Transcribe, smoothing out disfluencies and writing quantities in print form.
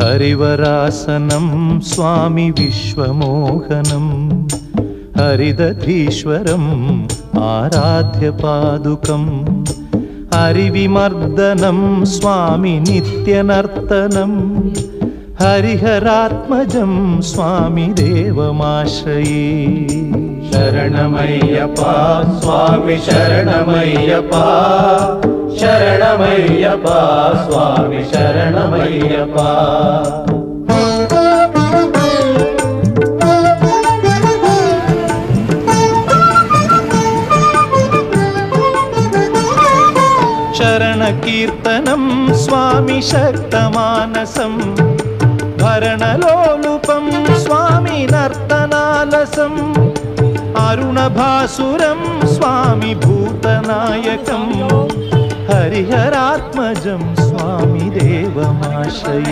हरिवरासनं स्वामी विश्वमोहनं हरिदधीश्वरम् आराध्यपादुकम् हरिविमर्दनं स्वामी नित्यनर्तनं हरिहरात्मजं स्वामी देवमाश्रये। शरणमय्यप्पा स्वामी शरणमय्यप्पा शरणमय्यप्पा स्वामी शरणमय्यप्पा। शरणकीर्तनं स्वामी शक्तमानसं भरणलोलुपं स्वामी नर्तनालसम् अरुणभासुरं स्वामी भूतनायकं हरिहरात्मजं स्वामी देवमाश्रये।